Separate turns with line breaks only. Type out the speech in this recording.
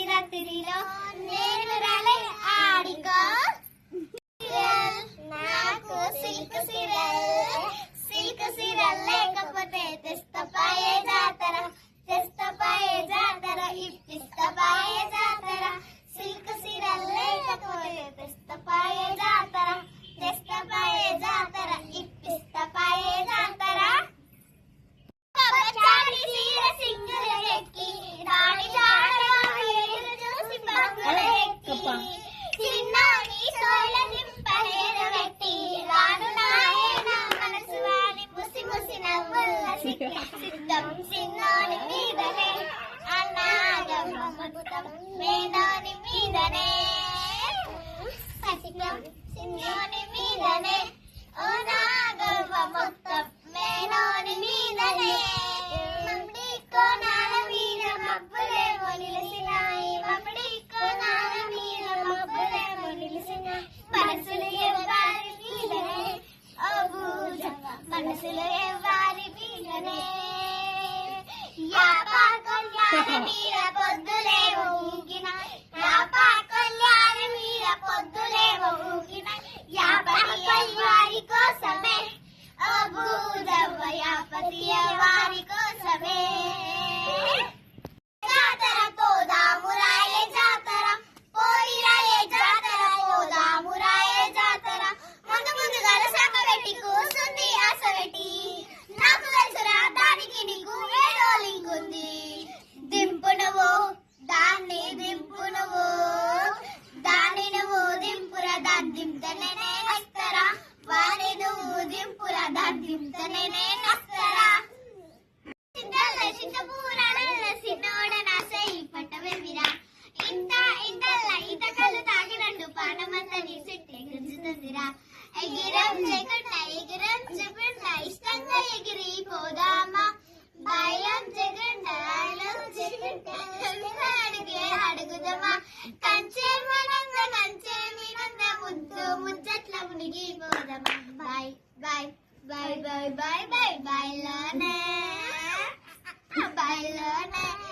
రాత్రిలో నేను రాలే ఆడికో నాకు సిల్క్ సీరల్ లేకపోతే తెస్తపాయే జాతర ఇప్పిస్తపాయే జాతర సిల్క్ సీరల్ లేకపోతే తెస్తపాయే జాతర ఇప్పిస్తపాయే జాతర చాడి సీర సింగుల ఎక్కి రాణి జాడలో హీరు చూసి బంగుల ఎక్కి చిన్నాని సోల నింపలేరు పెట్టి రాను నాయన మనసు వాడి ముసి నవ్వుల సిద్ధం సిన్నోని మీదనే అన్నాగమ్మ మొత్తం మేనోని మీదనే సిద్ధం సిన్నోని మీదనే ఓ నాగవ్వ మొత్తం మేనోని మీదనే మమ్మడి కోనాల మీద మబ్బులేమో నిలిసినాయి మనసులు ఎవ్వారి మీదనే ఓ భూజమ్మ మనసులు ఎవ్వారి మీదనే యాపా కళ్యాణ మీద పొద్దులేవో ఊగిన యాపతి వారి కోసమే ఓ భూజమ్మ యాపతి వారి కోసమే జాతర పోదామురాయే జాతర పోయిరాయే జాతర పోదామురాయే జాతర ముందుగా శాఖ పెట్టి కూసుంది ఆశ పెట్టి నాకు తెలుసురా దానికి నీకు ఏదో లింక్ ఉంది దింపు నువ్వు దాన్ని దింపురా దాన్ని దింపుతనే నస్తరా వారి నువ్వు దింపురా దాన్ని దింపుతనే నస్తరా సిన్నోడ నాసై పట్టవేమిరా ఇంత కళ్ళు తాగి రెండు పానమంతా నీ సిట్టి గుంజుతుందిరా ఎగిరం చెగుండా ఇష్టంగా ఎగిరి పోదామా భయం చెగుండా అడిగే అడుగుదమా కంచే మీనంద ముచ్చట్ల మునిగిపోదమా బాయ్ లోనే